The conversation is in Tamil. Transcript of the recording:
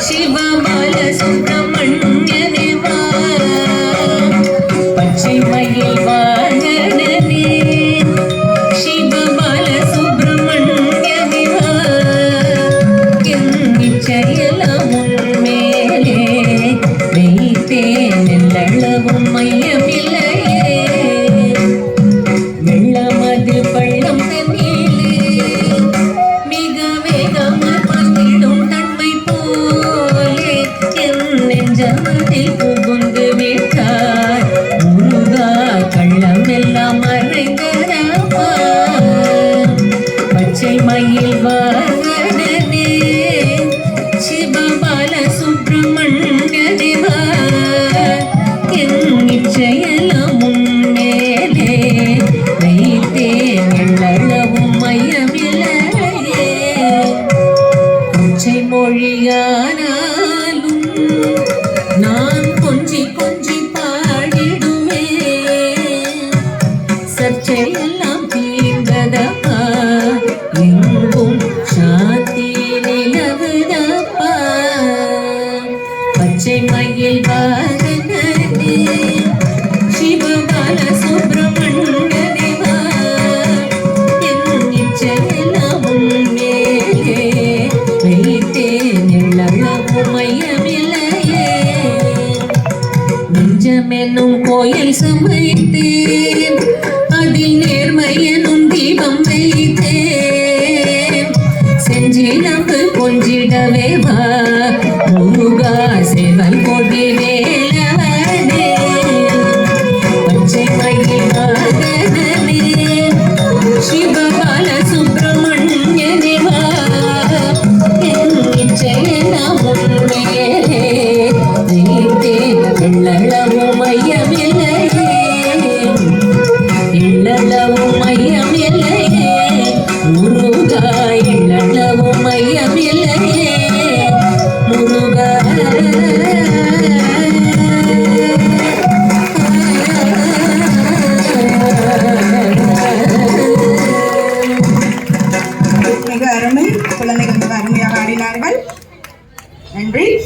சிவபால சுப்பிரமணியனே வா, பச்சை மயில் வாகனனே சிவபால சுப்பிரமணியனே வா, எண்ணிச்செயலாம் உன்மேலே வைத்தேன் எல்லளவும் மையமில்லையே, வெள்ளமது பள்ளம் தண்ணீலே மிக வேகமாய் பாய்ந்திடும் தன்மை போலே என் நெஞ்சமதில் புகுந்து விட்டார் முருகா, கள்ளம் எல்லாம் மறைந்தரப்பா, பச்சை மயில் வாகனனே சிவபால சுப்பிரமணியனே வா, என் நிச்சயெல்லாம் உன்மேலே வைத்தேன் எள்ளளவும் மையமில்லையே, கொச்சை மொழியானாலும் நான் கொஞ்சி கொஞ்சி பாடிடுவேன், சர்ச்சையெல்லாம் தீர்ந்ததப்பா, எங்கும் சாந்தி நிலவுதப்பா, பச்சை மயில் வாகனனே சிவபால சுப்பிரமணியனே வா, என் நிச்சயெல்லாம் உன்மேலே வைத்தேன் எள்ளளவும் மையமில்லையே, நெஞ்சமெனும் கோயில் சமைத்தேன் அதில் நேர்மை எனும் தீபம் வைத்தேன், செஞ்சிலம்பு கொஞ்சிடவே வா முருகா, சேவல் கொடி வேலவனே, பச்சை மயில் வாகனனே சிவபால சுப்பிரமணியனே வா, என் நிச்சயெல்லாம் உன்மேலே வைத்தேன் எள்ளளவும் மையமில்லையே, எள்ளளவும் மையமில்லையே முருகா, எள்ளளவும் மையமில்லையே.